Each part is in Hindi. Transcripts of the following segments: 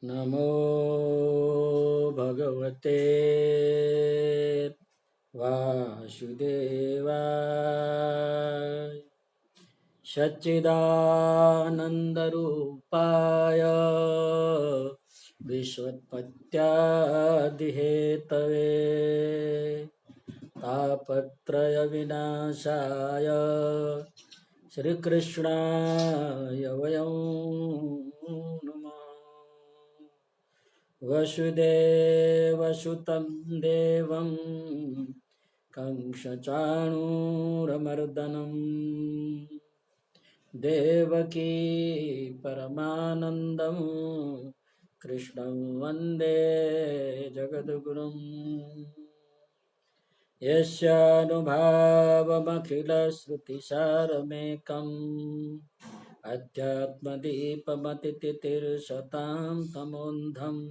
नमो भगवते वासुदेवाय सच्चिदानन्दरूपाय विश्वोत्पत्त्यादिहेतवे तापत्रयविनाशाय श्रीकृष्णाय वयं नमः। वसुदेवसुतं देवं कंसचाणूरमर्दनं देवकी परमानन्दं कृष्णं वन्दे जगद्गुरुम्। यस्यानुभावमखिलश्रुतिसारमेकम् अध्यात्मदीपमतितितिर्षतां तमोन्धम्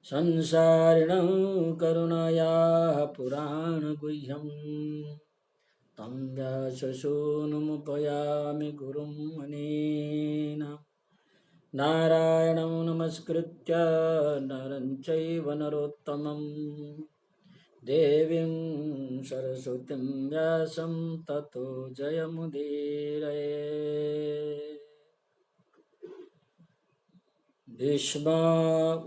संसारिणं करुणया पुराणगुह्यं तं व्याससूनुमुपयामि गुरुं अनेन। नारायणं नमस्कृत्य नरं चैव नरोत्तमं देवीं सरस्वतीं व्यासं ततो जयमुदीरये। भीष्म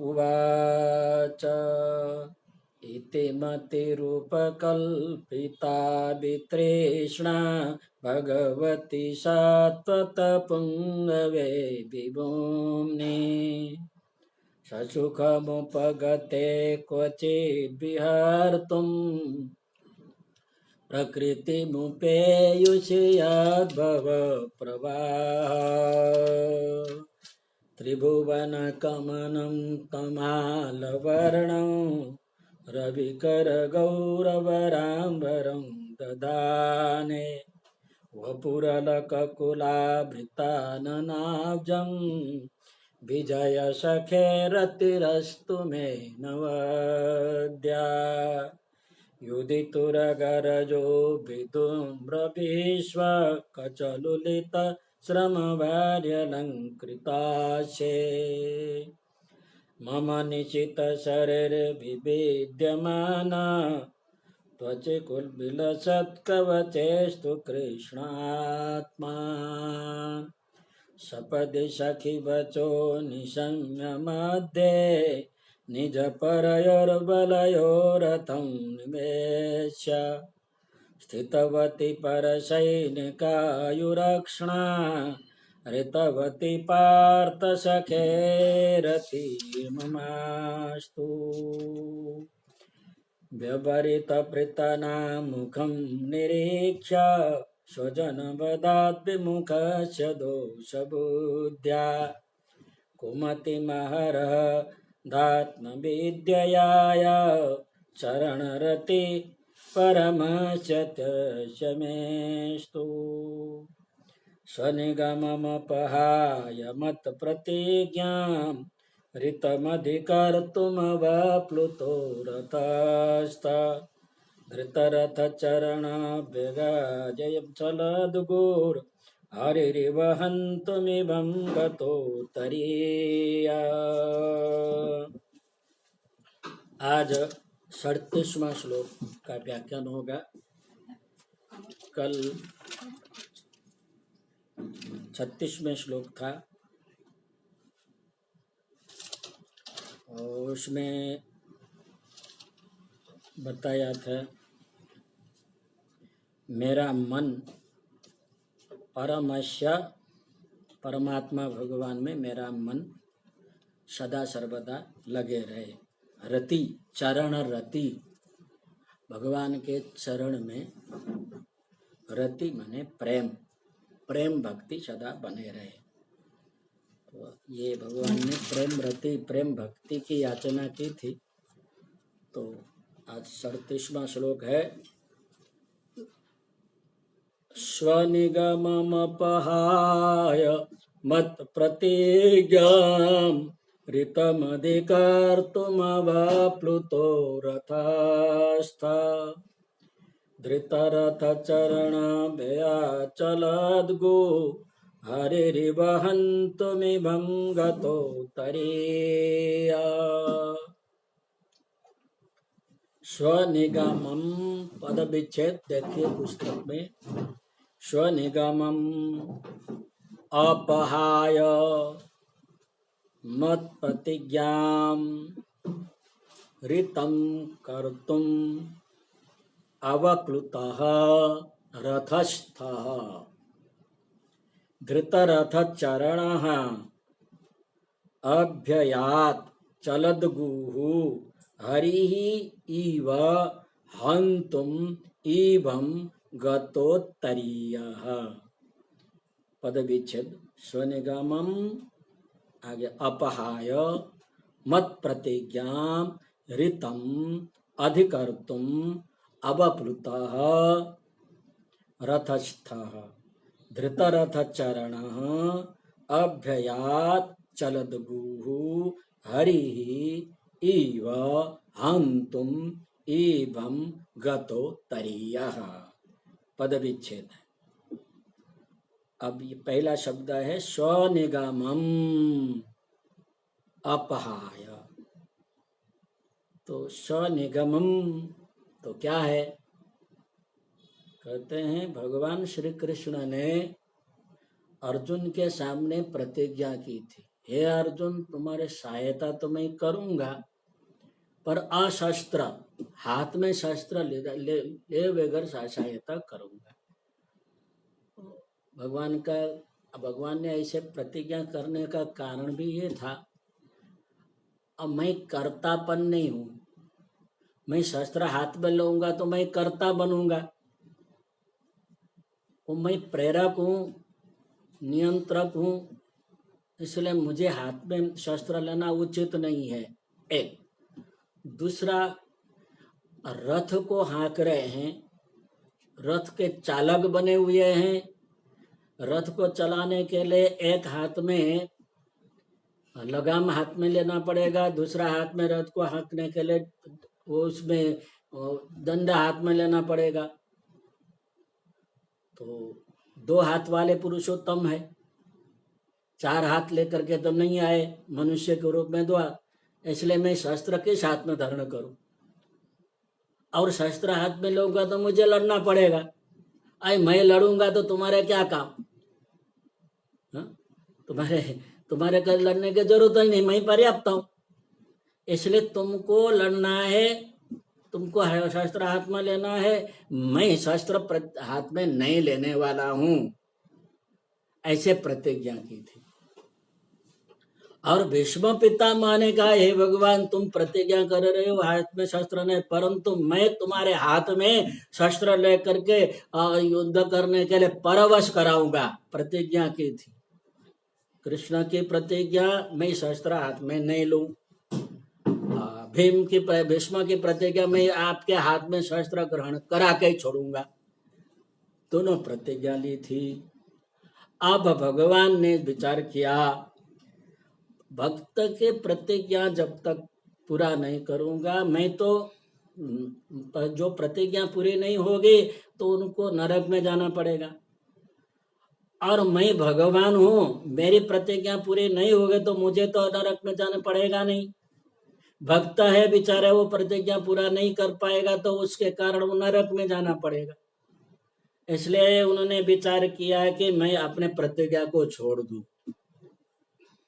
उवाच इति मतिरूपकल्पिता वितृष्णा भगवती सात्वतपुङ्गवे विभूम्नि ससुखमुपगते क्वचिद्विहर्तुं प्रकृतिमुपेयुषि यद्भवप्रवाह त्रिभुवनकमनं तमालवर्णं रविकरगौरवराम्बरं ददाने वपुरलककुलाभृताननाब्जं विजयसखेरतिरस्तु मे नवद्या युदितुरगरजो विदुम्रभीष्व कचलुलित श्रमवार्यलङ्कृताशे मम निशितशरीरविविद्यमाना त्वचकुल्बिलसत्कवचेस्तु कृष्णात्मा सपदि सखिवचो निशम्य मध्ये निजपरयोर्बलयोरथं निवेश्य स्थितवती परसैनिकायुरक्ष्णा ऋतवती पार्थसखेरतिर्ममास्तु व्यवहृतपृतनामुखं निरीक्ष्य स्वजनवदाद्विमुखस्य दोषबुद्ध्या कुमतिमहरः धात्मविद्ययाय शरणरति परमशतशमेस्तु स्वनिगममपहाय मत्प्रतिज्ञां ऋतमधिकर्तुमवाप्लुतो रथस्थ धृतरथचरणाभ्यगाजयं चलद्गुर् हरिरिवहन्तुमिवं गतोत्तरीया। आज 37वां श्लोक का व्याख्यान होगा। कल 36वें श्लोक था और उसमें बताया था मेरा मन परमस्य परमात्मा भगवान में मेरा मन सदा सर्वदा लगे रहे। रति चरण रति भगवान के चरण में रति माने प्रेम, प्रेम भक्ति सदा बने रहे। तो ये भगवान ने प्रेम रति प्रेम भक्ति की याचना की थी। तो आज 37वां श्लोक है। स्वनिगममपहाय मत्प्रतिज्ञां ऋतमधिकर्तुमवाप्लुतो रथस्थ धृतरथचरणाभ्यया चलद्गो हरिरिवहन्तुमिमं गतोत्तरीय स्वनिगमं पद विच्छेद देखिए पुस्तक में स्वनिगमं अपहाय मत्प्रतिज्ञां ऋतं कर्तुम् अवक्लुतः रथस्थः धृतरथचरणः अभ्ययात् चलद्गुः हरिः इव हन्तुम् इवं गतोत्तरीयः पदविच्छेद स्वनिगमम् आगे अपहाय मत्प्रतिज्ञां ऋतम् अधिकर्तुम् अवप्लुतः रथस्थः धृतरथचरणः अभ्ययात् चलद्गुः हरिः इव हन्तुम् इवं गतोत्तरीयः पदविच्छेद। अब ये पहला शब्द है स्वनिगमम् अपहाय। तो स्वनिगमम् तो क्या है? कहते हैं भगवान श्री कृष्ण ने अर्जुन के सामने प्रतिज्ञा की थी, हे अर्जुन तुम्हारे सहायता तो मैं करूंगा पर अशस्त्र, हाथ में शस्त्र ले बगैर सहायता करूंगा। भगवान ने ऐसे प्रतिज्ञा करने का कारण भी ये था, अब मैं कर्तापन नहीं हूं, मैं शस्त्र हाथ में लूंगा तो मैं कर्ता बनूंगा, वो मैं प्रेरक हूं, नियंत्रक हूं, इसलिए मुझे हाथ में शस्त्र लेना उचित नहीं है। एक दूसरा, रथ को हाँक रहे हैं, रथ के चालक बने हुए हैं, रथ को चलाने के लिए एक हाथ में लगाम हाथ में लेना पड़ेगा, दूसरा हाथ में रथ को हाँकने के लिए वो उसमें डंडा हाथ में लेना पड़ेगा। तो 2 हाथ वाले पुरुषोत्तम है, 4 हाथ लेकर के तो नहीं आए मनुष्य के रूप में 2 हाथ, इसलिए मैं शस्त्र किस हाथ में धारण करूं? और शस्त्र हाथ में लूंगा तो मुझे लड़ना पड़ेगा, अरे मैं लड़ूंगा तो तुम्हारे क्या काम? तुम्हारे कल लड़ने की जरूरत ही नहीं, मैं पर्याप्त हूं। इसलिए तुमको लड़ना है, तुमको शस्त्र हाथ में लेना है, मैं शस्त्र हाथ में नहीं लेने वाला हूं, ऐसे प्रतिज्ञा की थी। और भीष्म पितामह ने कहा, हे भगवान तुम प्रतिज्ञा कर रहे हो हाथ में शस्त्र नहीं, परंतु मैं तुम्हारे हाथ में शस्त्र लेकर के युद्ध करने के लिए परवश कराऊंगा, प्रतिज्ञा की थी। कृष्ण की प्रतिज्ञा, मैं शस्त्र हाथ में नहीं लूं। भीष्म की प्रतिज्ञा, मैं आपके हाथ में शस्त्र ग्रहण करा के छोड़ूंगा। दोनों प्रतिज्ञा ली थी। अब भगवान ने विचार किया, भक्त के प्रतिज्ञा जब तक पूरा नहीं करूंगा, मैं तो जो प्रतिज्ञा पूरी नहीं होगी तो उनको नरक में जाना पड़ेगा, और मैं भगवान हूं, मेरी प्रतिज्ञा पूरी नहीं होगी तो मुझे तो नरक में जाना पड़ेगा नहीं। भक्त है बेचारा, वो प्रतिज्ञा पूरा नहीं कर पाएगा तो उसके कारण वो नरक में जाना पड़ेगा। इसलिए उन्होंने विचार किया कि मैं अपने प्रतिज्ञा को छोड़ दूं।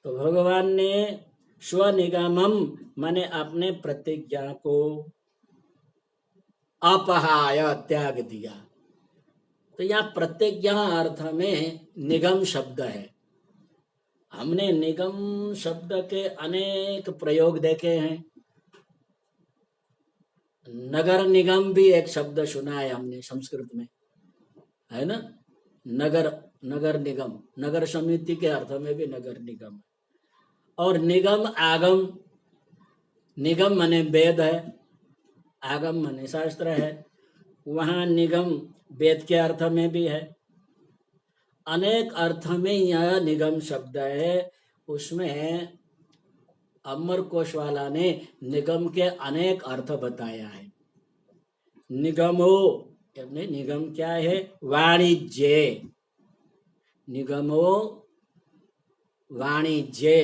तो भगवान ने स्वनिगमम माने अपने प्रतिज्ञा को अपहाय त्याग दिया। तो यहाँ प्रतिज्ञा अर्थ में निगम शब्द है। हमने निगम शब्द के अनेक प्रयोग देखे हैं। नगर निगम भी एक शब्द सुना है हमने संस्कृत में, है ना? नगर निगम, नगर समिति के अर्थ में भी नगर निगम। और निगम आगम, निगम माने वेद है, आगम माने शास्त्र है। वहां निगम वेद के अर्थ में भी है, अनेक अर्थ में यह निगम शब्द है। उसमें अमर कोशवाला ने निगम के अनेक अर्थ बताया है। निगमो, निगम क्या है? वाणिज्य, निगमो वाणिज्ये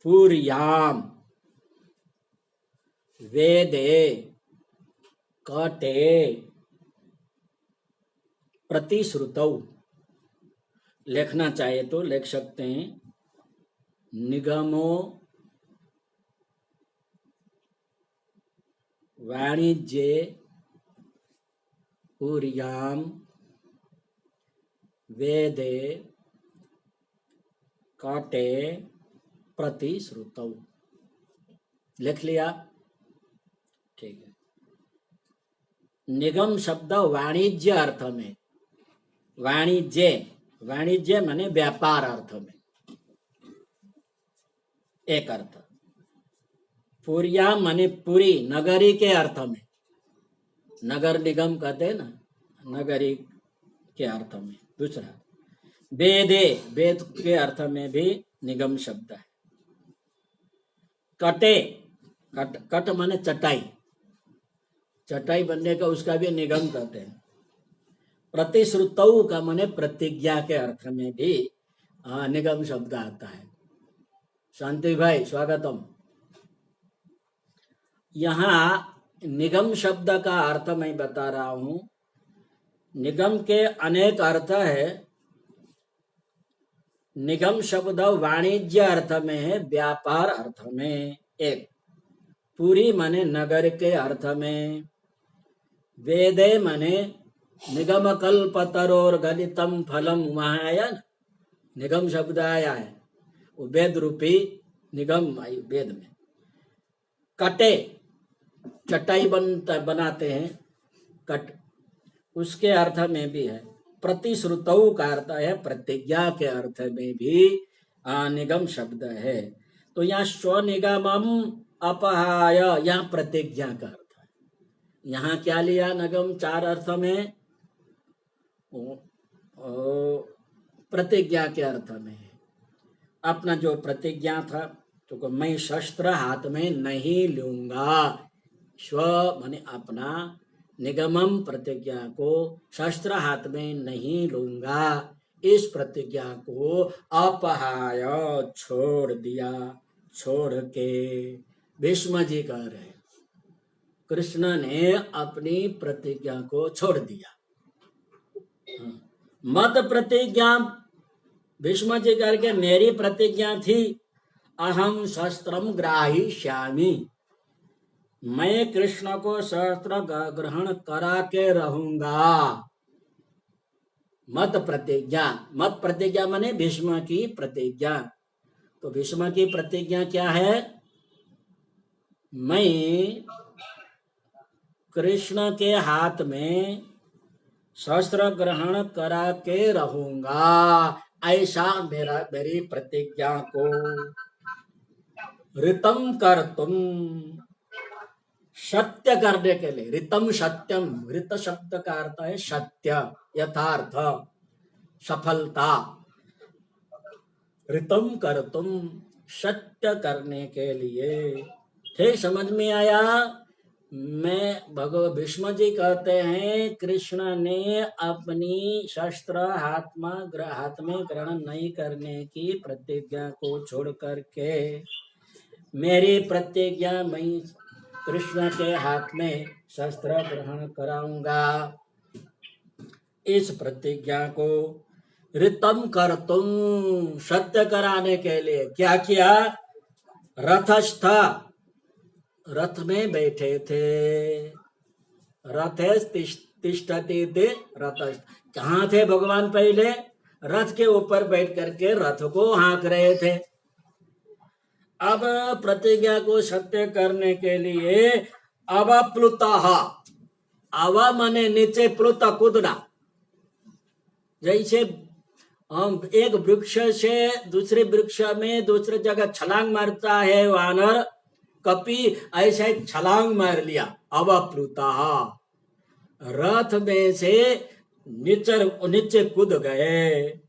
पूर्याम वेदे कटे प्रतिश्रुतौ। लिखना चाहे तो लिख सकते हैं निगमो वाणिज्ये पूर्याम वेदे कटे प्रतिश्रुतौ। लिख लिया? ठीक है। निगम शब्द वाणिज्य अर्थ में, वाणिज्य वाणिज्य माने व्यापार अर्थ में एक अर्थ, पूर्या माने पूरी नगरी के अर्थ में, नगर निगम कहते हैं ना, नगरी के अर्थ में दूसरा। वेदे वेद के अर्थ में भी निगम शब्द है। कटे कट माने चटाई, चटाई बनने का उसका भी निगम कहते हैं। प्रतिश्रुतौ का माने प्रतिज्ञा के अर्थ में भी निगम शब्द आता है। शांति भाई स्वागतम। यहाँ निगम शब्द का अर्थ मैं बता रहा हूं। निगम के अनेक अर्थ है। निगम शब्द वाणिज्य अर्थ में है, व्यापार अर्थ में एक, पूरी माने नगर के अर्थ में, वेदे माने निगम कल्पतरोर गलितम फलम, वहां आया ना निगम शब्द आया है, वो वेद रूपी निगम वेद में। कटे चटाई बनाते हैं, कट उसके अर्थ में भी है। प्रतिश्रुतौ का अर्थ है प्रतिज्ञा के अर्थ में भी निगम शब्द है। तो यहाँ स्वनिगमम अपहाय, यहाँ प्रतिज्ञा का अर्थ है। यहाँ क्या लिया निगम चार अर्थ में, प्रतिज्ञा के अर्थ में है। अपना जो प्रतिज्ञा था तो मैं शस्त्र हाथ में नहीं लूंगा, स्व माने अपना, निगमम प्रतिज्ञा को शस्त्र हाथ में नहीं लूंगा, इस प्रतिज्ञा को अपहाय छोड़ दिया, छोड़ के भीष्म जी कह रहे कृष्ण ने अपनी प्रतिज्ञा को छोड़ दिया। मत प्रतिज्ञा भीष्म जी करके मेरी प्रतिज्ञा थी अहम शस्त्रम ग्राहीष्यामि, मैं कृष्ण को शस्त्र ग्रहण करा के रहूंगा। मत प्रतिज्ञा, मत प्रतिज्ञा माने भीष्म की प्रतिज्ञा। तो भीष्म की प्रतिज्ञा क्या है? मैं कृष्ण के हाथ में शस्त्र ग्रहण करा के रहूंगा, ऐसा मेरी प्रतिज्ञा को ऋतम कर तुम, सत्य करने के लिए। ऋतम सत्यम, ऋत शब्द का अर्थ है सत्य, यथार्थ, सफलता। ऋतम कर तुम, सत्य करने के लिए। ठीक समझ में आया? मैं भगवान भीष्म जी कहते हैं कृष्ण ने अपनी शस्त्र हाथ में ग्रहण नहीं करने की प्रतिज्ञा को छोड़ करके मेरी प्रतिज्ञा मैं कृष्ण के हाथ में शस्त्र ग्रहण कराऊंगा, इस प्रतिज्ञा को ऋतम कर तुम, सत्य कराने के लिए क्या किया? रथस्थ, रथ में बैठे थे। रथे तिष्ठति थे रथस्थ, कहाँ थे भगवान? पहले रथ के ऊपर बैठ करके रथ को हाँक रहे थे। अब प्रतिज्ञा को सत्य करने के लिए अवप्लुतः, अव माने नीचे, प्लुत कूदना। जैसे हम एक वृक्ष से दूसरे वृक्ष में दूसरे जगह छलांग मारता है वानर कपि, ऐसे छलांग मार लिया। अवप्लुतः, रथ में से नीचे कूद गए।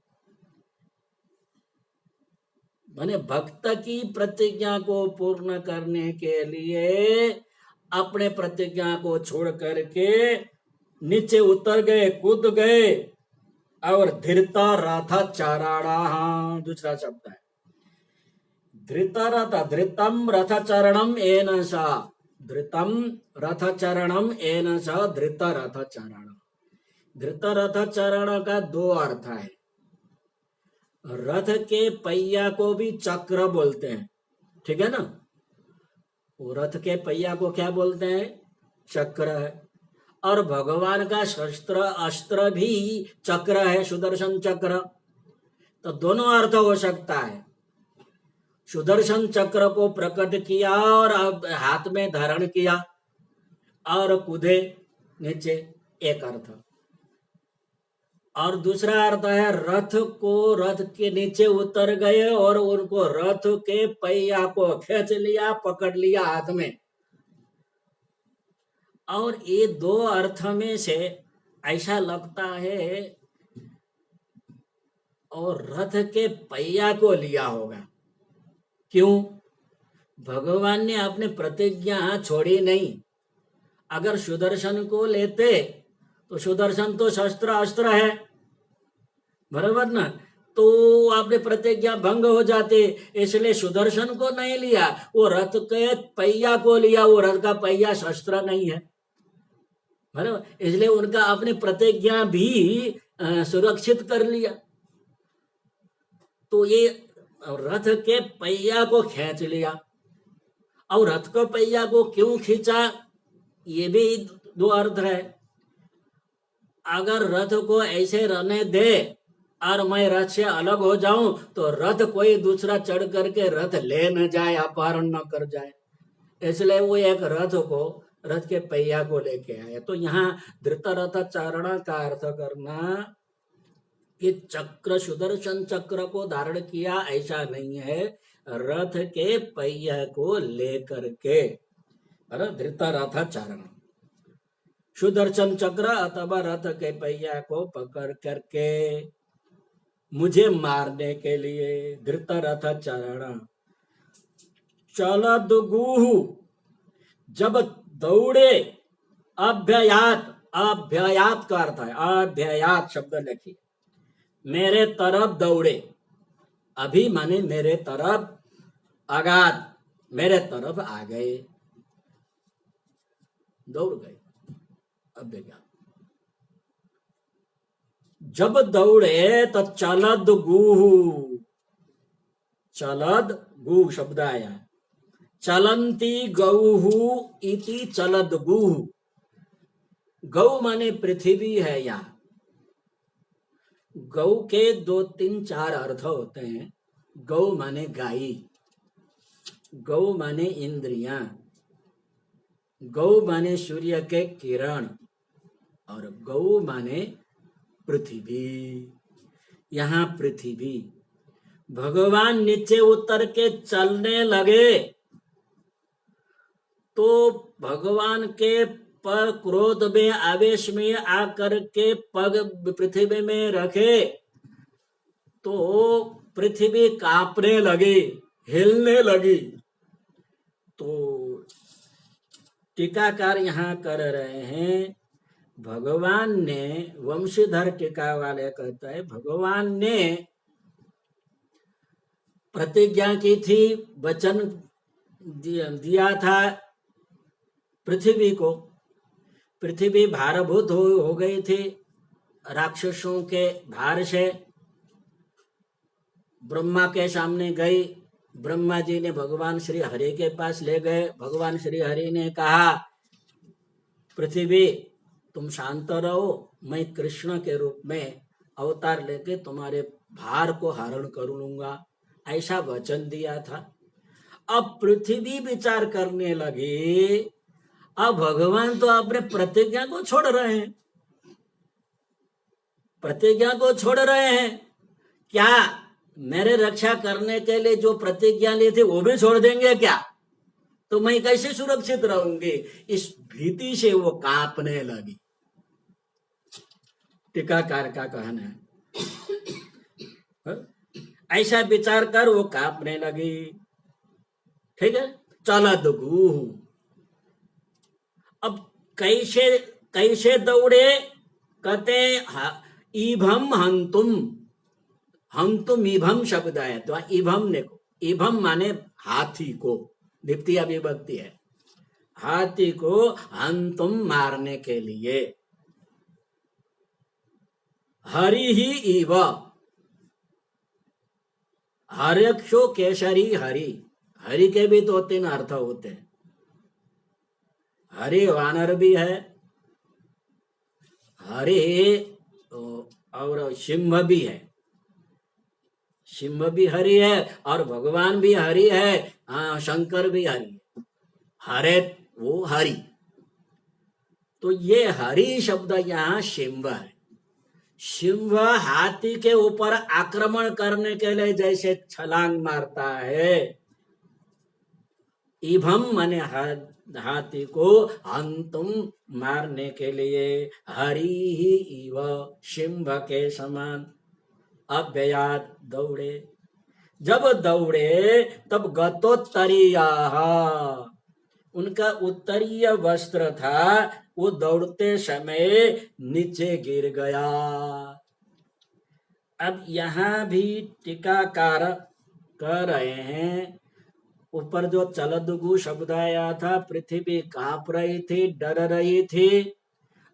माने भक्त की प्रतिज्ञा को पूर्ण करने के लिए अपने प्रतिज्ञा को छोड़ करके नीचे उतर गए, कूद गए। और धृत रथ चारणा, दूसरा शब्द है धृत रथ, धृतम रथ चरणम एन सा, धृतम रथ चरणम एन सा धृत रथ चरण। धृत रथ चरण का दो अर्थ है। रथ के पहिया को भी चक्र बोलते हैं, ठीक है ना। वो रथ के पहिया को क्या बोलते हैं? चक्र है। और भगवान का शस्त्र अस्त्र भी चक्र है, सुदर्शन चक्र। तो दोनों अर्थ हो सकता है। सुदर्शन चक्र को प्रकट किया और अब हाथ में धारण किया और कूदे नीचे, एक अर्थ। और दूसरा अर्थ है रथ को, रथ के नीचे उतर गए और उनको रथ के पहिया को खींच लिया, पकड़ लिया हाथ में। और ये दो अर्थ में से ऐसा लगता है और रथ के पहिया को लिया होगा। क्यों? भगवान ने अपने प्रतिज्ञा छोड़ी नहीं। अगर सुदर्शन को लेते तो सुदर्शन तो शस्त्र अस्त्र है, बराबर ना, तो आपने प्रतिज्ञा भंग हो जाते। इसलिए सुदर्शन को नहीं लिया, वो रथ के पहिया को लिया। वो रथ का पहिया शस्त्र नहीं है, बराबर। इसलिए उनका अपनी प्रतिज्ञा भी सुरक्षित कर लिया। तो ये रथ के पहिया को खींच लिया। और रथ के पहिया को क्यों खींचा, ये भी दो अर्थ है। अगर रथ को ऐसे रहने दे और मैं रथ से अलग हो जाऊं तो रथ कोई दूसरा चढ़ करके रथ ले न जाए, अपहरण न कर जाए। इसलिए वो एक रथ को, रथ के पहिया को लेके आए। तो यहाँ धृत रथ चारणा का अर्थ करना कि चक्र, सुदर्शन चक्र को धारण किया ऐसा नहीं है, रथ के पहिया को लेकर के, धृत रथ चारणा। सुदर्शन चक्र अथवा रथ के पहिया को पकड़ करके मुझे मारने के लिए, धृत रथ चरण। चलद गुह, जब दौड़े, अभ्ययात, अभ्ययात का अर्थ है, अभ्ययात शब्द लिखिए, मेरे तरफ दौड़े। अभी माने मेरे तरफ, आगात मेरे तरफ आ गए, दौड़ गए, अभ्ययात। जब दौड़े तो चलद गुह, चलद गुह शब्द आया, चलंती गौहु इति चलद गुह। गौ माने पृथ्वी है। यहाँ गौ के 2, 3, 4 अर्थ होते हैं। गौ माने गाई, गौ माने इंद्रियां, गौ माने सूर्य के किरण, और गौ माने पृथ्वी। यहाँ पृथ्वी, भगवान नीचे उतर के चलने लगे तो भगवान के पर क्रोध में, आवेश में आकर के पग पृथ्वी में रखे तो पृथ्वी कांपने लगी, हिलने लगी। तो टीकाकार यहाँ कर रहे हैं, भगवान ने, वंशीधर टीका वाले कहता है, भगवान ने प्रतिज्ञा की थी, वचन दिया था पृथ्वी को। पृथ्वी भारभूत हो गई थी राक्षसों के भार से। ब्रह्मा के सामने गई, ब्रह्मा जी ने भगवान श्री हरि के पास ले गए। भगवान श्री हरि ने कहा, पृथ्वी तुम शांत रहो, मैं कृष्ण के रूप में अवतार लेके तुम्हारे भार को हरण कर लूंगा, ऐसा वचन दिया था। अब पृथ्वी विचार करने लगी, अब भगवान तो अपने प्रतिज्ञा को छोड़ रहे हैं, प्रतिज्ञा को छोड़ रहे हैं, क्या मेरे रक्षा करने के लिए जो प्रतिज्ञा ली थी वो भी छोड़ देंगे क्या? तो मैं कैसे सुरक्षित रहूंगी? इस भीति से वो कांपने लगी। टीकाकार का कहना है, ऐसा विचार कर वो कांपने लगी। ठीक है, चलद गुह। अब कैसे कैसे दौड़े? कहते इभम हंतुम, हंतुम इभम शब्द है, तो इभम ने, इभम माने हाथी को, द्वितीय विभक्ति है, हाथी को हंतुम मारने के लिए। हरि ही इव, हर्यक्षो केशरी हरि, हरि के भी तो 3 अर्थ होते हैं। हरि वानर भी है, हरि और सिंह भी है, सिंह भी हरि है और भगवान भी हरि है, हाँ शंकर भी हरि है, हरे वो हरि। तो ये हरि शब्द यहाँ सिंह है। सिंह हाथी के ऊपर आक्रमण करने के लिए जैसे छलांग मारता है, इभम माने हाथी को हंतुम मारने के लिए, हरि ही इव सिंह के समान, अव्ययात दौड़े, जब दौड़े तब गतोत्तरीया, उनका उत्तरीय वस्त्र था, वो दौड़ते समय नीचे गिर गया। अब यहाँ भी टीकाकार कह रहे हैं, ऊपर जो चलदुगु शब्द आया था, पृथ्वी कांप रही थी, डर रही थी।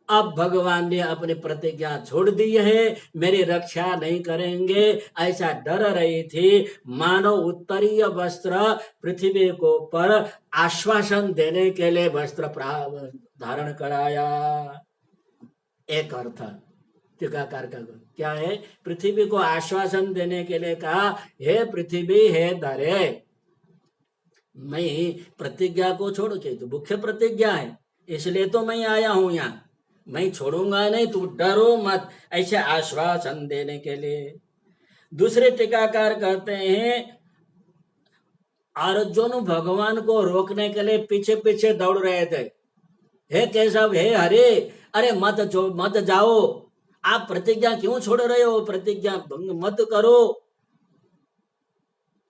अब भगवान ने अपनी प्रतिज्ञा छोड़ दी है, मेरी रक्षा नहीं करेंगे, ऐसा डर रही थी। मानो उत्तरीय वस्त्र पृथ्वी को ऊपर आश्वासन देने के लिए वस्त्र धारण कराया। एक अर्थ टीकाकार का क्या है, पृथ्वी को आश्वासन देने के लिए कहा, हे पृथ्वी हे धरे, मैं प्रतिज्ञा को छोड़ के, तो मुख्य प्रतिज्ञा है, इसलिए तो मैं आया हूं यहाँ, मैं छोड़ूंगा नहीं, तू डरो मत, ऐसे आश्वासन देने के लिए। दूसरे टीकाकार कहते हैं, अर्जुन भगवान को रोकने के लिए पीछे पीछे दौड़ रहे थे, हे केशव हे हरे, अरे मत जाओ, आप प्रतिज्ञा क्यों छोड़ रहे हो, प्रतिज्ञा भंग मत करो,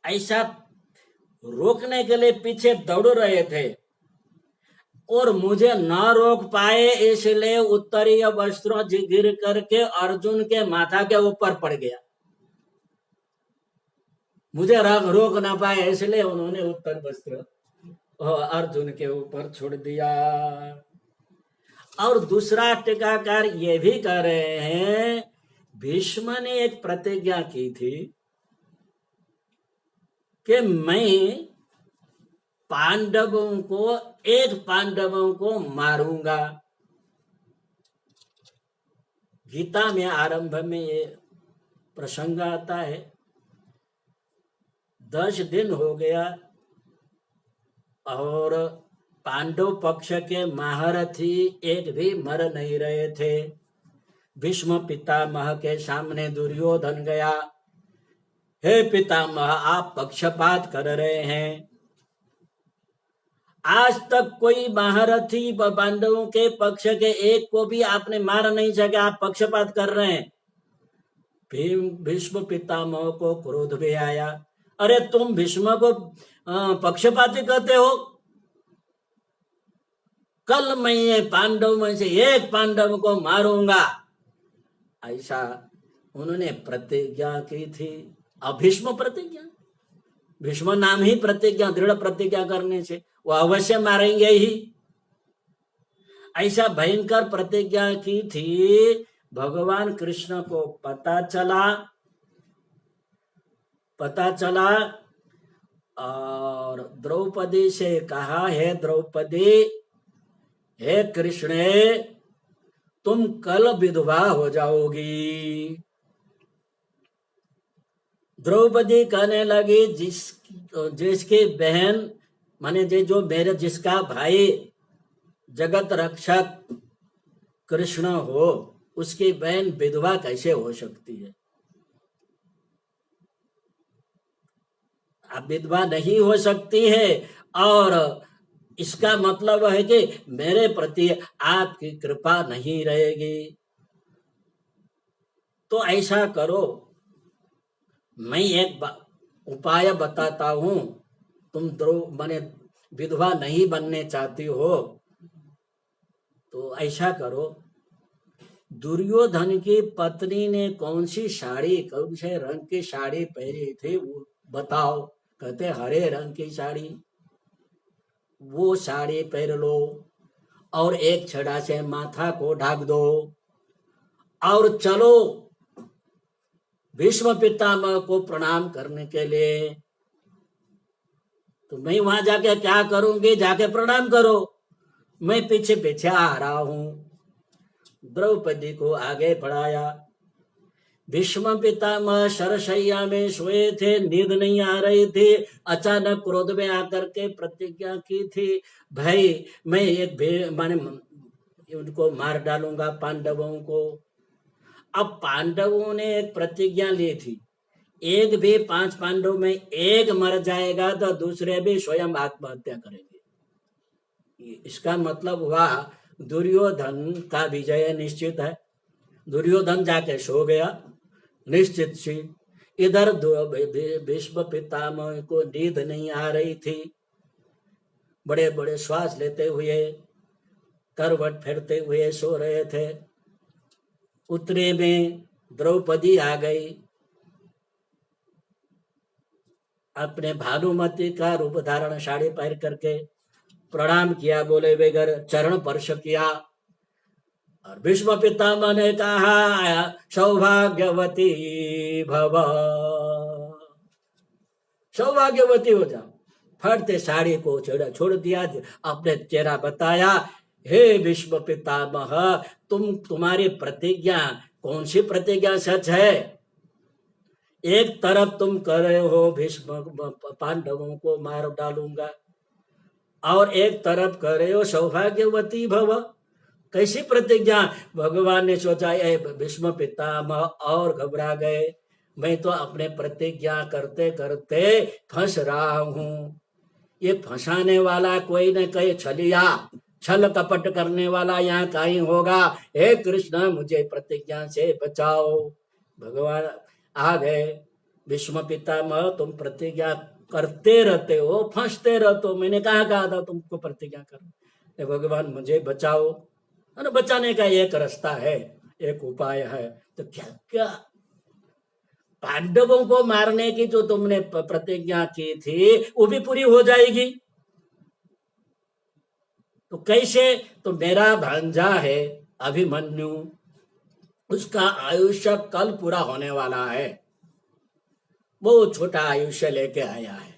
ऐसा रोकने के लिए पीछे दौड़ रहे थे। और मुझे न रोक पाए, इसलिए उत्तरीय वस्त्र गिर करके अर्जुन के माथा के ऊपर पड़ गया। मुझे रोक ना पाए, इसलिए उन्होंने उत्तर वस्त्र अर्जुन के ऊपर छोड़ दिया। और दूसरा टीकाकार ये भी कह रहे हैं, भीष्म ने एक प्रतिज्ञा की थी कि मैं पांडवों को, एक पांडवों को मारूंगा। गीता में आरंभ में ये प्रसंग आता है, 10 दिन हो गया और पांडव पक्ष के महारथी एक भी मर नहीं रहे थे। भीष्म पितामह के सामने दुर्योधन गया, हे पितामह आप पक्षपात कर रहे हैं, आज तक कोई महारथी पांडवों के पक्ष के एक को भी आपने मार नहीं सके, आप पक्षपात कर रहे हैं। भीष्म पितामह को क्रोध भी आया, अरे तुम भीष्म को पक्षपाती कहते हो, कल मैं ये पांडव में से एक पांडव को मारूंगा, ऐसा उन्होंने प्रतिज्ञा की थी। अभीष्म प्रतिज्ञा, भीष्म नाम ही प्रतिज्ञा, दृढ़ प्रतिज्ञा करने से वो अवश्य मारेंगे ही, ऐसा भयंकर प्रतिज्ञा की थी। भगवान कृष्ण को पता चला और द्रौपदी से कहा, हे द्रौपदी हे कृष्ण, तुम कल विधवा हो जाओगी। द्रौपदी कहने लगी, जिसकी बहन माने जो मेरे, जिसका भाई जगत रक्षक कृष्ण हो, उसकी बहन विधवा कैसे हो सकती है, अब विधवा नहीं हो सकती है, और इसका मतलब है कि मेरे प्रति आपकी कृपा नहीं रहेगी। तो ऐसा करो, मैं एक उपाय बताता हूं, तुम माने विधवा नहीं बनने चाहती हो, तो ऐसा करो, दुर्योधन की पत्नी ने कौन सी साड़ी, कौन से रंग की साड़ी पहनी थी, वो बताओ। कहते हरे रंग की साड़ी। वो साड़ी पहन लो और एक छड़ा से माथा को ढक दो और चलो भीष्म पितामह को प्रणाम करने के लिए। तो मैं वहां जाके क्या करूंगी, जाके प्रणाम करो, मैं पीछे पीछे आ रहा हूं। द्रौपदी को आगे बढ़ाया। भीष्म पितामह सरसैया में सोए थे, नींद नहीं आ रही थी। अचानक क्रोध में आकर के प्रतिज्ञा की थी, भाई मैं माने उनको मार डालूंगा पांडवों को। अब पांडवों ने एक प्रतिज्ञा ली थी, एक भी 5 पांडव में एक मर जाएगा तो दूसरे भी स्वयं आत्महत्या करेंगे। इसका मतलब हुआ दुर्योधन का विजय निश्चित है। दुर्योधन जाके सो गया, निश्चित सी। इधर भीष्म पितामह को नींद नहीं आ रही थी, बड़े बड़े श्वास लेते हुए करवट फेरते हुए सो रहे थे। उतने में द्रौपदी आ गई, अपने भानुमति का रूप धारण साड़ी पहन करके प्रणाम किया, बोले बेगर चरण स्पर्श किया। और भीष्म पितामह ने कहा सौभाग्यवती भव, सौभाग्यवती हो जाओ। फटते साड़ी को छोड़ दिया, अपने चेहरा बताया, हे भीष्म पितामह, तुम्हारी प्रतिज्ञा कौन सी प्रतिज्ञा सच है? एक तरफ तुम कह रहे हो भीष्म पांडवों को मार डालूंगा, और एक तरफ कह रहे हो सौभाग्यवती भव। कैसी प्रतिज्ञा? भगवान ने सोचा भीष्म पितामह और घबरा गए, मैं तो अपने प्रतिज्ञा करते करते फंस रहा हूं। ये फंसाने वाला कोई न कहीं छलिया, छल कपट करने वाला यहाँ कहीं होगा। हे कृष्ण मुझे प्रतिज्ञा से बचाओ। भगवान आ गए। भीष्म पितामह तुम प्रतिज्ञा करते रहते हो, फंसते रहते हो, मैंने कहा था तुमको प्रतिज्ञा करो। भगवान मुझे बचाओ। और बचाने का एक रास्ता है, एक उपाय है। तो क्या क्या पांडवों को मारने की जो तुमने प्रतिज्ञा की थी वो भी पूरी हो जाएगी। तो कैसे? तो मेरा भांजा है अभिमन्यु, उसका आयुष्य कल पूरा होने वाला है, वो छोटा आयुष्य लेके आया है।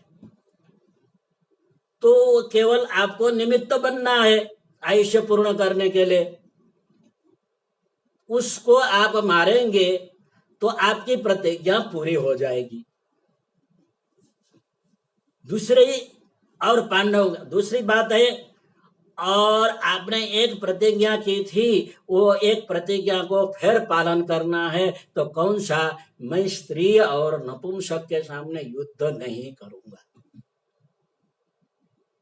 तो केवल आपको निमित्त बनना है आयुष्य पूर्ण करने के लिए। उसको आप मारेंगे तो आपकी प्रतिज्ञा पूरी हो जाएगी। दूसरी और पांडव, दूसरी बात है, और आपने एक प्रतिज्ञा की थी, वो एक प्रतिज्ञा को फिर पालन करना है। तो कौन सा? मैं स्त्री और नपुंसक के सामने युद्ध नहीं करूंगा।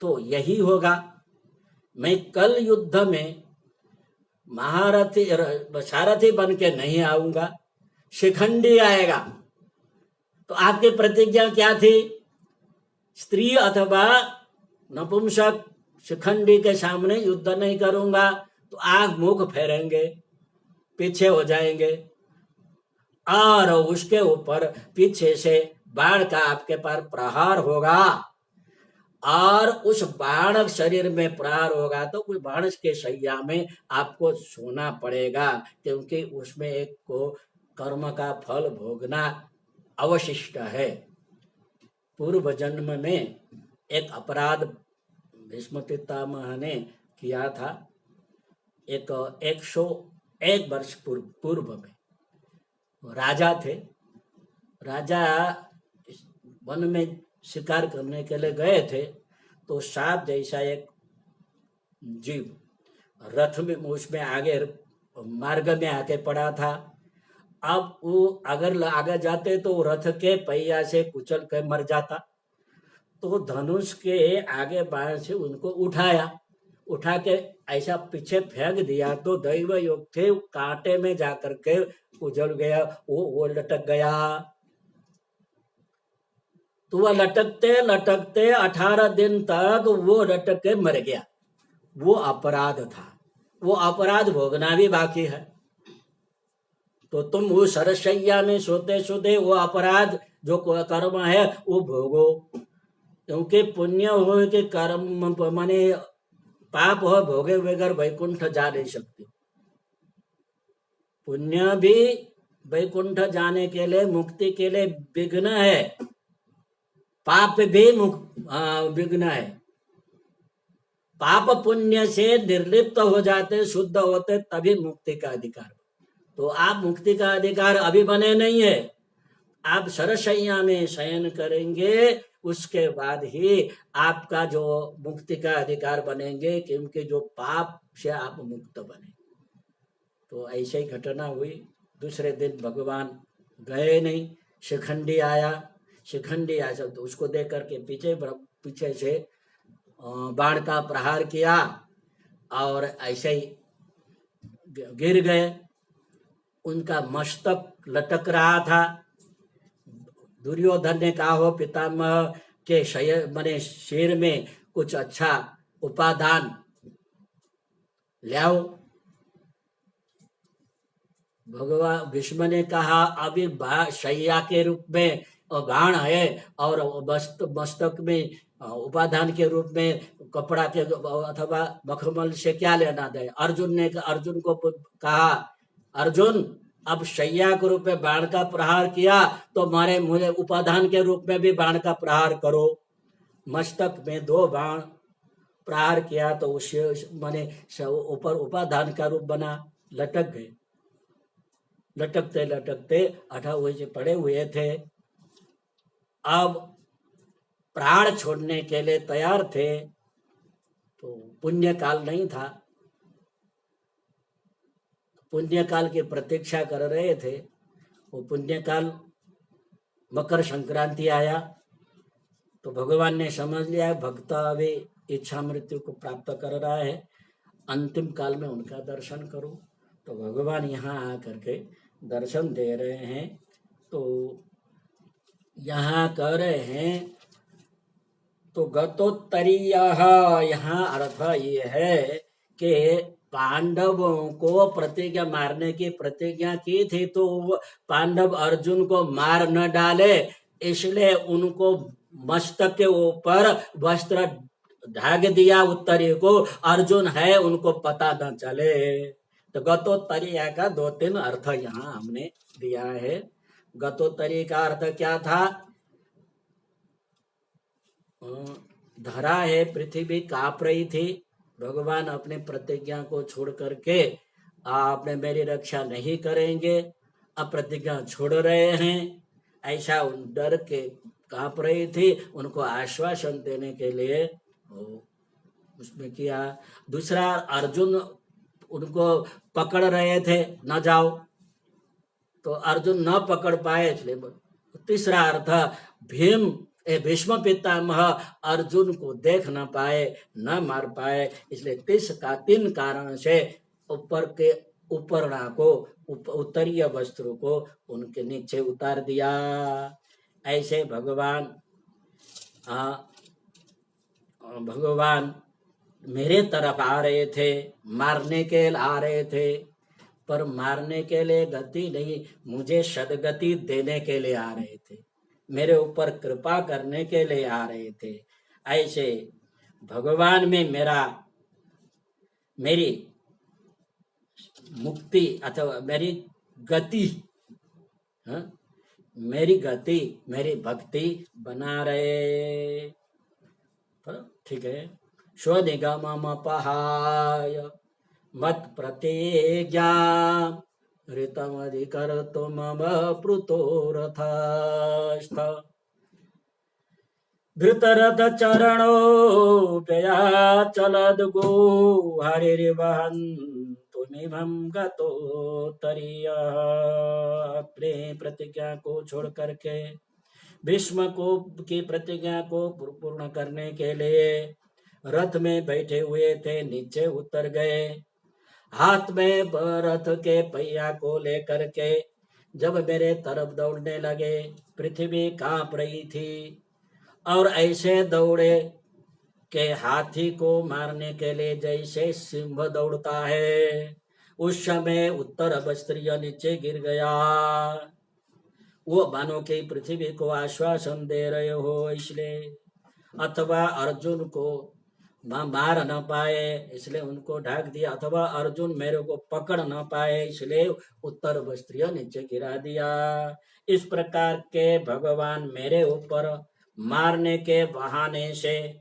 तो यही होगा, मैं कल युद्ध में महारथी सारथी बन के नहीं आऊंगा, शिखंडी आएगा। तो आपकी प्रतिज्ञा क्या थी? स्त्री अथवा नपुंसक शिखंडी के सामने युद्ध नहीं करूंगा। तो आंख मुख फेरेंगे, पीछे हो जाएंगे, और उसके ऊपर पीछे से बाण का आपके पास प्रहार होगा, और उस बाण शरीर में प्रहार होगा तो कोई बाण के शैया में आपको सोना पड़ेगा, क्योंकि उसमें एक को कर्म का फल भोगना अवशिष्ट है। पूर्व जन्म में एक अपराध भीष्म पितामह ने किया था। 101 वर्ष पूर्व में राजा थे। राजा वन में शिकार करने के लिए गए थे, तो सांप जैसा एक जीव रथ में, उसमें आगे मार्ग में आके पड़ा था। अब वो अगर आगे जाते तो रथ के पहिया से कुचल कर मर जाता। तो धनुष के आगे बाण से उनको उठा के ऐसा पीछे फेंक दिया, तो दैव योग थे कांटे में जाकर के उजड़ गया, वो लटक गया। तो वह लटकते लटकते 18 दिन तक वो लटक के मर गया। वो अपराध था, वो अपराध भोगना भी बाकी है। तो तुम वो सरसैया में सोते सोते वो अपराध जो कर्म है वो भोगो, क्योंकि पुण्य हो कि कर्म माने पाप हो भोगे बगैर वैकुंठ जा नहीं सकते। पुण्य भी वैकुंठ जाने के लिए, मुक्ति के लिए विघ्न है, पाप भी विघ्न है। पाप पुण्य से निर्लिप्त हो जाते, शुद्ध होते, तभी मुक्ति का अधिकार। तो आप मुक्ति का अधिकार अभी बने नहीं है, आप सरसैया में शयन करेंगे, उसके बाद ही आपका जो मुक्ति का अधिकार बनेंगे, क्योंकि जो पाप से आप मुक्त बने। तो ऐसे ही घटना हुई। दूसरे दिन भगवान गए नहीं, शिखंडी आया। शिखंडी आया तो उसको देख करके पीछे से बाण का प्रहार किया और ऐसे ही गिर गए। उनका मस्तक लटक रहा था। दुर्योधन ने कहा हो पितामह के मने शेर में कुछ अच्छा उपादान लाओ। भगवान भीष्म ने कहा अभी शैया के रूप में बाण है और मस्तक में उपादान के रूप में कपड़ा के अथवा मखमल से क्या लेना दे। अर्जुन को कहा अर्जुन अब शैया के रूप में बाण का प्रहार किया तो मुझे उपादान के रूप में भी बाण का प्रहार करो। मस्तक में 2 बाण प्रहार किया तो उसे माने ऊपर उपादान का रूप बना, लटक गए। लटकते लटकते अठा हुए से पड़े हुए थे। अब प्राण छोड़ने के लिए तैयार थे, तो पुण्य काल नहीं था। पुण्य काल की प्रतीक्षा कर रहे थे। वो पुण्य काल मकर संक्रांति आया तो भगवान ने समझ लिया भक्त अभी इच्छा मृत्यु को प्राप्त कर रहा है, अंतिम काल में उनका दर्शन करो। तो भगवान यहाँ आकर के दर्शन दे रहे हैं। तो यहाँ कह रहे हैं तो गतोत्तरीय, यहाँ अर्थ ये है कि पांडवों को प्रतिज्ञा मारने की प्रतिज्ञा की थी, तो पांडव अर्जुन को मार न डाले, इसलिए उनको मस्तक के ऊपर वस्त्र ढाग दिया उत्तरी को, अर्जुन है उनको पता न चले। तो गतोत्तरीय का 2-3 अर्थ यहाँ हमने दिया है। गतोत्तरीय का अर्थ क्या था? धरा है, पृथ्वी कांप रही थी, भगवान अपने प्रतिज्ञा को छोड़ करके आपने मेरी रक्षा नहीं करेंगे, अब प्रतिज्ञा छोड़ रहे हैं, ऐसा उन डर के कांप रही थी। उनको आश्वासन देने के लिए उसमें किया। दूसरा, अर्जुन उनको पकड़ रहे थे, न जाओ, तो अर्जुन न पकड़ पाए इसलिए। तीसरा अर्थ, भीष्म पितामह अर्जुन को देख न पाए, न मार पाए, इसलिए 3 कारण से ऊपरना को उत्तरीय वस्त्र को उनके नीचे उतार दिया। ऐसे भगवान मेरे तरफ आ रहे थे, मारने के लिए आ रहे थे, पर मारने के लिए गति नहीं, मुझे सदगति देने के लिए आ रहे थे, मेरे ऊपर कृपा करने के लिए आ रहे थे। ऐसे भगवान में मेरी मुक्ति अथवा मेरी गति, मेरी भक्ति बना रहे। ठीक है। स्वनिगममपहाय मत प्रतिज्ञा ऋतमधिकर्तुमप्लुतोरथस्थ धृतरथ चरणो व्ययाचलद्गो हरिर्वहन्तुमिमं गतोत्तरीय। अपने प्रतिज्ञा को छोड़ करके भीष्म की प्रतिज्ञा को पूर्ण करने के लिए रथ में बैठे हुए थे, नीचे उतर गए। हाथ में रथ के पहिया को लेकर के जब मेरे तरफ दौड़ने लगे, पृथ्वी कांप रही थी और ऐसे दौड़े कि हाथी को मारने के लिए जैसे सिंह दौड़ता है उस समय उत्तर बस्त्रिया नीचे गिर गया। वो मानो कि पृथ्वी को आश्वासन दे रहे हो इसलिए, अथवा अर्जुन को मार न पाए इसलिए उनको ढाक दिया, अथवा अर्जुन मेरे को पकड़ न पाए इसलिए उत्तर वस्त्रीय नीचे गिरा दिया। इस प्रकार के भगवान मेरे ऊपर मारने के बहाने से,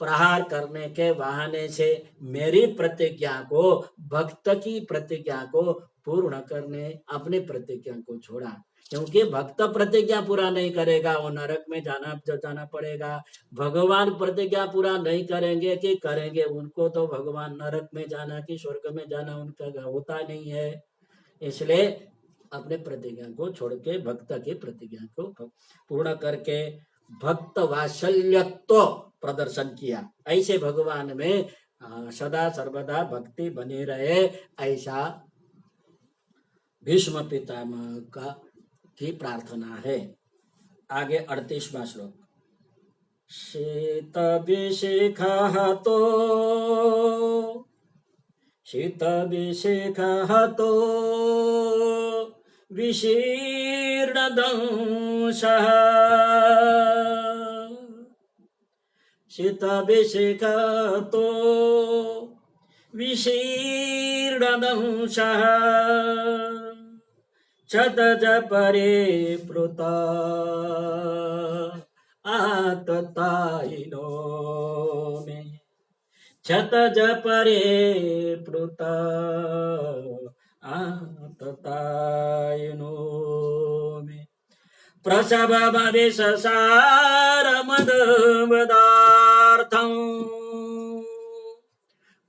प्रहार करने के बहाने से मेरी प्रतिज्ञा को, भक्त की प्रतिज्ञा को पूर्ण करने अपनी प्रतिज्ञा को छोड़ा। क्योंकि भक्त प्रतिज्ञा पूरा नहीं करेगा वो नरक में जाना पड़ेगा। भगवान प्रतिज्ञा पूरा नहीं करेंगे कि करेंगे, उनको तो भगवान नरक में जाना कि स्वर्ग में जाना उनका होता नहीं है। इसलिए अपने प्रतिज्ञा को छोड़ के भक्त की प्रतिज्ञा को पूर्ण करके भक्त वात्सल्यत्व प्रदर्शन किया। ऐसे भगवान में सदा सर्वदा भक्ति बनी रहे, ऐसा भीष्म पितामह का की प्रार्थना है। आगे 38वां श्लोक। शीतभिषेकहतो विशीर्णदंशः, शीतभिषेकहतो विशीर्णदंशः, क्षतज परिप्लुत आततायिनो मे, क्षतज परिप्लुत आततायिनो मे, प्रसवमविशसारमदवदार्थम्,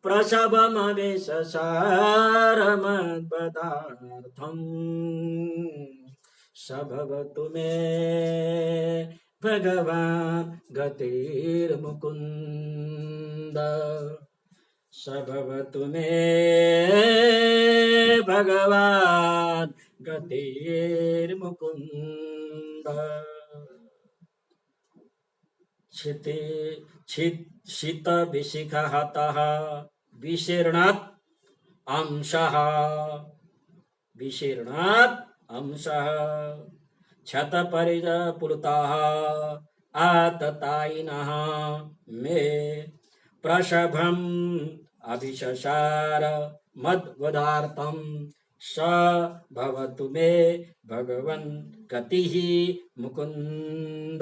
प्रसवमविशसारमद्वदार्थम्, स भवतु मे भगवान् गतिर्मुकुन्द, स भवतु मे भगवान् गतिर्मुकुन्द। शीतभिषिखहतः विशीर्णात् अंशः, विशीर्णात् अंशः, क्षतपरिप्लुतः आततायिनः मे, प्रसभम् अभिशसार मद्वदार्थम्, स भवतु मे भगवन् गतिः मुकुन्द।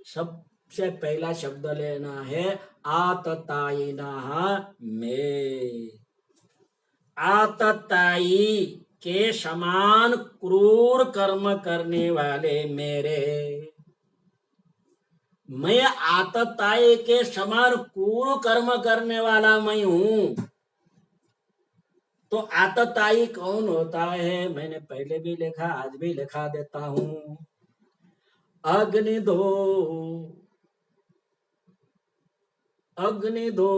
सबसे पहला शब्द लेना है आततायिनः मे। आततायी के समान क्रूर कर्म करने वाले मेरे, मैं आतताई के समान क्रूर कर्म करने वाला मैं हूं। तो आतताई कौन होता है? मैंने पहले भी लिखा, आज भी लिखा देता हूं। अग्निदो अग्निदो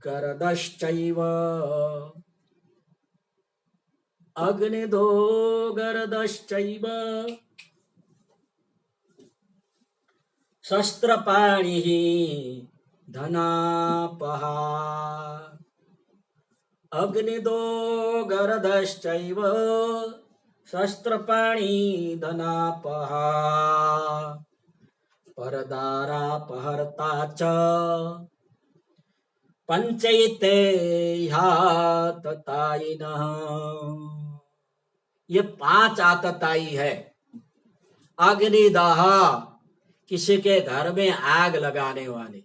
गरदश्चैव, अग्निदो गरदश्चैव, शस्त्रपाणिः धनापः, अग्निदो गरदश्चैव शस्त्रपाणि धनापः, परदारापहर्ता च पंचैते आततायिनः। ये 5 आतताई है। अग्निदाह, किसी के घर में आग लगाने वाले।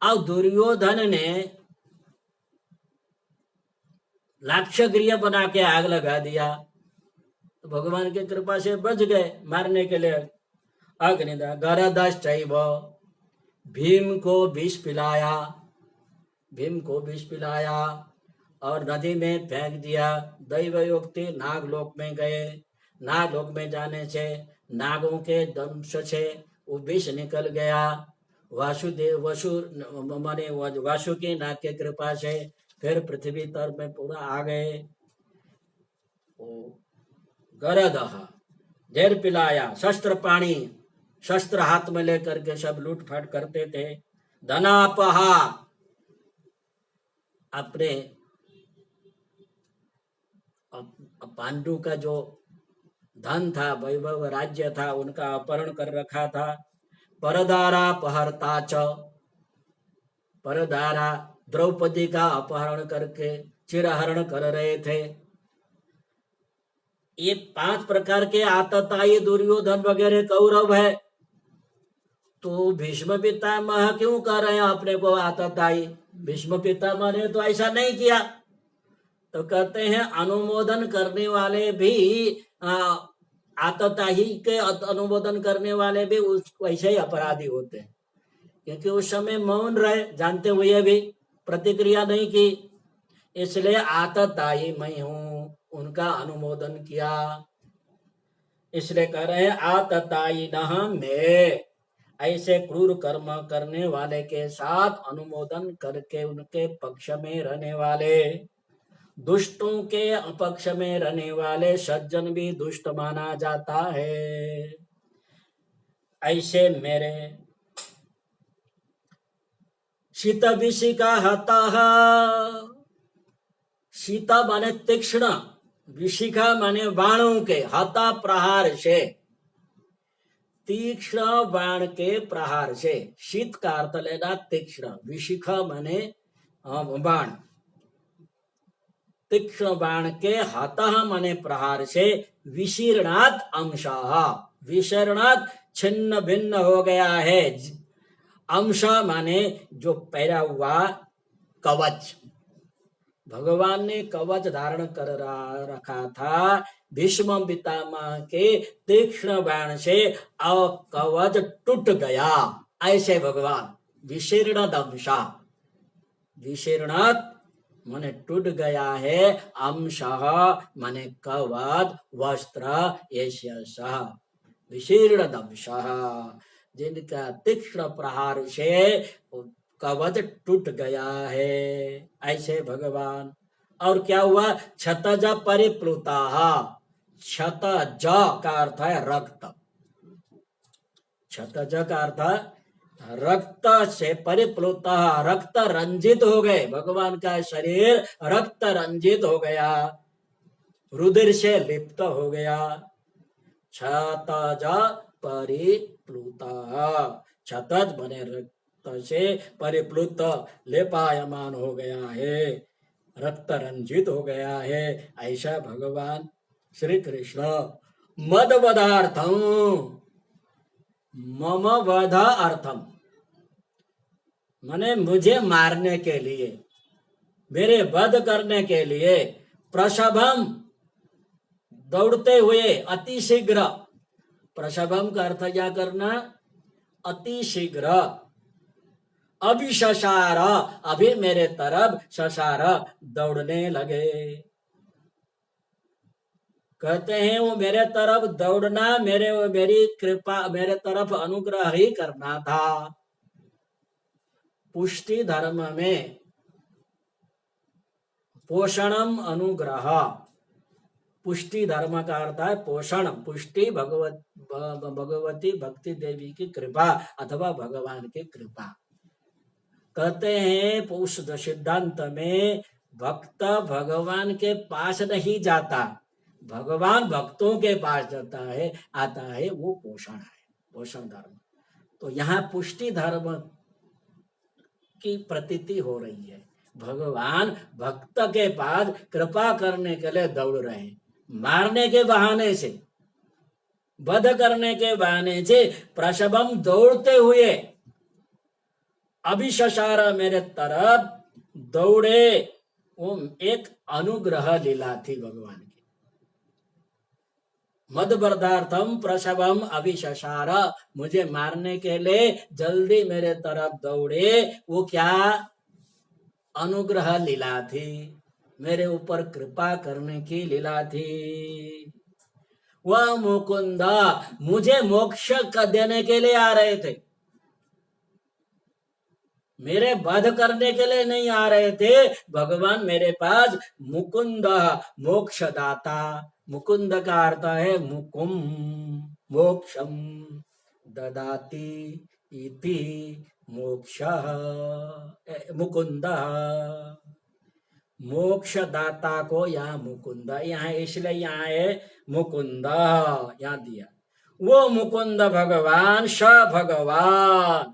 अब दुर्योधन ने लाक्षागृह बना के आग लगा दिया तो भगवान की कृपा से बच गए मारने के लिए। अग्निदा गरदश्चैव, भीम को विष पिलाया, भीम को विष पिलाया और नदी में फेंक दिया। दैवयोक्ति नागलोक में गए, नागलोक में जाने से नागों के दंश से वो विष निकल गया। वासुदेव माने वासुकी नाग के कृपा से फिर पृथ्वी तर में पूरा आ गए। गरदह, जहर पिलाया। शस्त्र पाणी, शस्त्र हाथ में लेकर के सब लूटफाट करते थे। धनापहा, अपने पांडु का जो धन था, वैभव राज्य था, उनका अपहरण कर रखा था। परदारा पहरता च, परदारा द्रौपदी का अपहरण करके चिरहरण कर रहे थे। ये 5 प्रकार के आतताई दुर्योधन वगैरह कौरव है। तो भीष्म पितामह क्यों कर रहे हैं अपने को आतताई? भीष्म पितामह ने तो ऐसा नहीं किया। तो कहते हैं अनुमोदन करने वाले भी आतताई के अनुमोदन करने वाले भी उस वैसे ही अपराधी होते हैं, क्योंकि उस समय मौन रहे, जानते हुए भी प्रतिक्रिया नहीं की, इसलिए आतताई मैं हूं, उनका अनुमोदन किया। इसलिए कह रहे हैं आतताई न में, ऐसे क्रूर कर्म करने वाले के साथ अनुमोदन करके उनके पक्ष में रहने वाले, दुष्टों के पक्ष में रहने वाले सज्जन भी दुष्ट माना जाता है। ऐसे मेरे शीत विशिका हतः, शीता माने तीक्ष्ण, विशिखा माने बाणों के, हता प्रहार से, तीक्ष्ण बाण के प्रहार से। शीत का अर्थ लेना तीक्ष्ण, विशिखा माने बाण, तीक्ष्ण बाण के हतः माने प्रहार से, विशीर्णात अंशः, विशीर्णात छिन्न भिन्न हो गया है, अंश माने जो पैरा हुआ कवच। भगवान ने कवच धारण कर रखा था, भीष्म पितामह के तीक्ष्ण बाण से कवच टूट गया। ऐसे भगवान विशीर्ण दंशा, विशीर्णात माने टूट गया है, अंशः माने कवच वस्त्र, ऐसा विशीर्ण दंशः, जिनका तीक्ष्ण प्रहार से कवच टूट गया है, ऐसे भगवान। और क्या हुआ? क्षतज परिप्लुता, क्षतज का अर्थ है रक्त, क्षतज का अर्थ रक्त से परिप्लुत, रक्त रंजित हो गए, भगवान का शरीर रक्त रंजित हो गया, रुधिर से लिप्त हो गया। क्षतज परिप्लुता, क्षतज बने रक्त से परिप्लुत, लेपायमान हो गया है, रक्त रंजित हो गया है, ऐसा भगवान श्री कृष्ण। मद वधार्थम, मम वध अर्थम माने मुझे मारने के लिए, मेरे वध करने के लिए, प्रसभम दौड़ते हुए, अति शीघ्र, प्रसभम का अर्थ क्या करना? अति शीघ्र, अभिशशार, अभी मेरे तरफ शशार दौड़ने लगे। कहते हैं वो मेरे तरफ दौड़ना, मेरी कृपा, मेरे तरफ अनुग्रह ही करना था। पुष्टि धर्म में पोषणम अनुग्रह, पुष्टि धर्म का अर्थ है पोषण, पुष्टि भगवती भक्ति देवी की कृपा अथवा भगवान की कृपा। कहते हैं उस सिद्धांत में भक्त भगवान के पास नहीं जाता, भगवान भक्तों के पास जाता है, आता है, वो पोषण है, पोषण धर्म। तो यहाँ पुष्टि धर्म की प्रतीति हो रही है, भगवान भक्त के पास कृपा करने के लिए दौड़ रहे हैं, मारने के बहाने से, वध करने के बहाने से प्रसभम दौड़ते हुए, अभिशशार मेरे तरफ दौड़े, वो एक अनुग्रह लीला थी भगवान की। मदवर्धार्थम प्रसभम अभिशशार, मुझे मारने के लिए जल्दी मेरे तरफ दौड़े, वो क्या? अनुग्रह लीला थी, मेरे ऊपर कृपा करने की लीला थी। वह मुकुंद मुझे मोक्ष देने के लिए आ रहे थे, मेरे वध करने के लिए नहीं आ रहे थे। भगवान मेरे पास मुकुंद, मोक्षदाता, मुकुंद का अर्थ है मुकुम, मोक्षम ददाति इति मोक्षः मुकुंदः। मोक्षदाता को यहाँ मुकुंद, यहाँ इसलिए यहाँ है मुकुंद, यहाँ दिया। वो मुकुंद भगवान, स भगवान,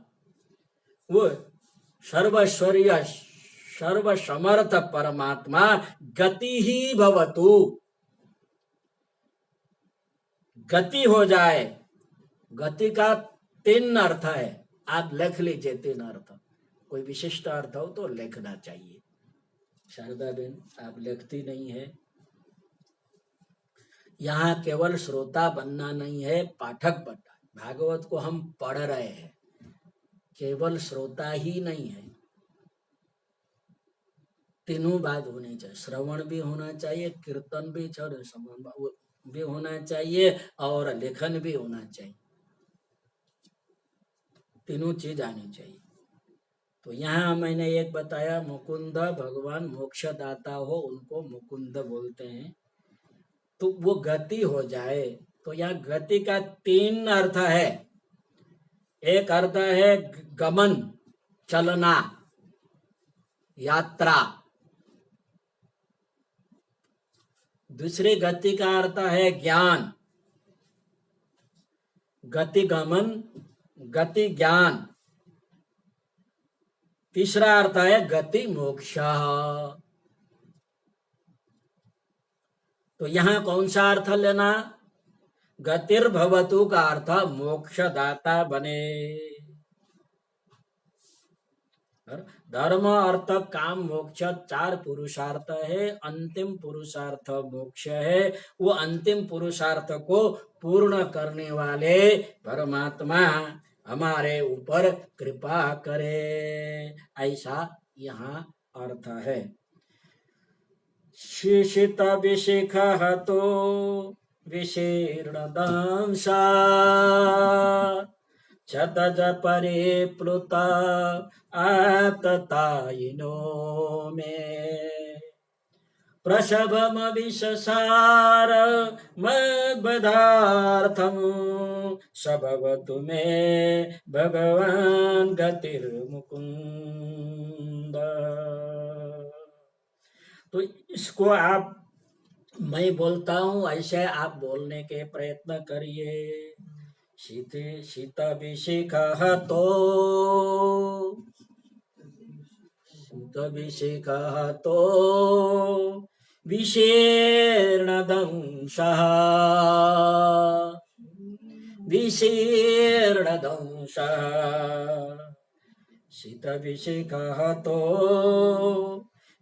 वो सर्वश्वरीय सर्वसमर्थ परमात्मा, गति ही भवतु, गति हो जाए। गति का 3 अर्थ है, आप लिख लीजिए 3 अर्थ। कोई विशिष्ट अर्थ हो तो लिखना चाहिए। शारदा बेन आप लिखती नहीं है। यहाँ केवल श्रोता बनना नहीं है, पाठक बनना। भागवत को हम पढ़ रहे हैं, केवल श्रोता ही नहीं है, तीनों बात होनी चाहिए। श्रवण भी होना चाहिए, कीर्तन भी होना चाहिए, और लेखन भी होना चाहिए। तीनों चीज आनी चाहिए। तो यहाँ मैंने एक बताया, मुकुंद भगवान मोक्षदाता हो, उनको मुकुंद बोलते हैं। तो वो गति हो जाए, तो यहाँ गति का 3 अर्थ है। एक अर्थ है गमन, चलना, यात्रा। दूसरी गति का अर्थ है ज्ञान, गति गमन, गति ज्ञान। तीसरा अर्थ है गति मोक्ष। तो यहाँ कौन सा अर्थ लेना? गतिर्भवतु का अर्थ मोक्षदाता बने। धर्म अर्थ काम मोक्ष 4 पुरुषार्थ है, अंतिम पुरुषार्थ मोक्ष है। वो अंतिम पुरुषार्थ को पूर्ण करने वाले परमात्मा हमारे ऊपर कृपा करे, ऐसा यहाँ अर्थ है। शिशित विशिख तो विशीर्ण दंसा, क्षतज परिप्लुत आततायिनो में, प्रसभम विशसार मद्बधार्थम, सबवतु मे भगवान गतिर्मुकुंद। तो इसको आप, मैं बोलता हूं ऐसे आप बोलने के प्रयत्न करिए। शीत विशिख तो, शीत विशिख तो विशीर्ण दंशः, विशीर्ण दंशः। शीत विशिख तो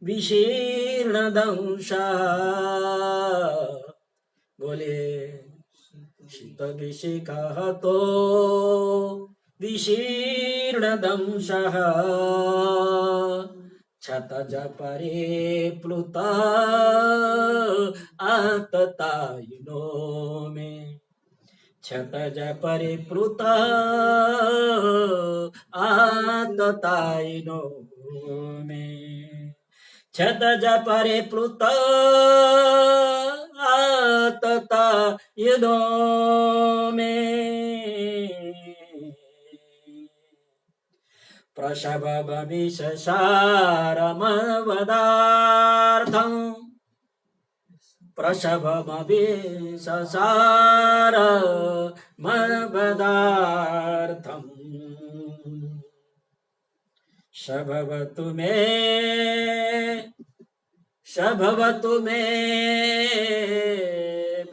विशीर्ण दंशः। बोले शीत विशिख तो विशीर्ण दंशः, क्षतज परिप्लुत आततायिनो में, क्षतज परिप्लुत आततायिनो में, क्षतज परिप्लुत आततायिनो में, प्रसभमविशसारमवदार्थं, प्रसभमविशसारमवदार्थं, सभवतु मे, सभवतु मे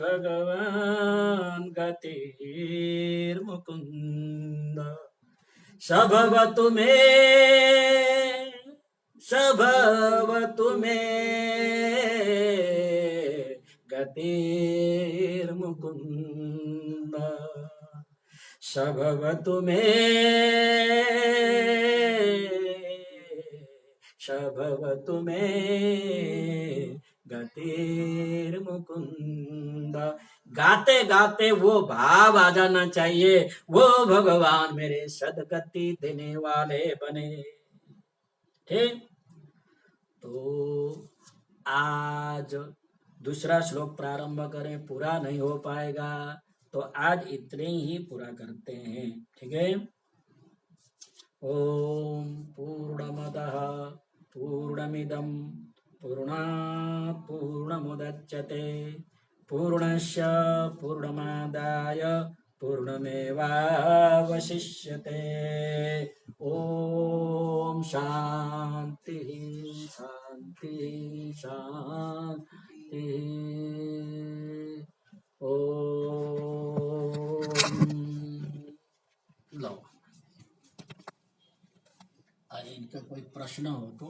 भगवान गतिर्मुकुंद। सभवतु मे, सभवतु मे गतिर्मुकुंद। सभवतु मे, सभवतु मे गतिर्मुकुंद। गाते गाते वो भाव आ जाना चाहिए, वो भगवान मेरे सदगति देने वाले बने। ठीक, तो आज दूसरा श्लोक प्रारंभ करें, पूरा नहीं हो पाएगा तो आज इतने ही पूरा करते हैं। ठीक है, ओम पूर्णमदः पूर्णमिदं पूर्णात् पूर्णमुदच्यते पूर्णस्य पूर्णमादाय पूर्णमेवावशिष्यते। ओम शांति शांति शांति। ओम। लो, इनका कोई प्रश्न हो तो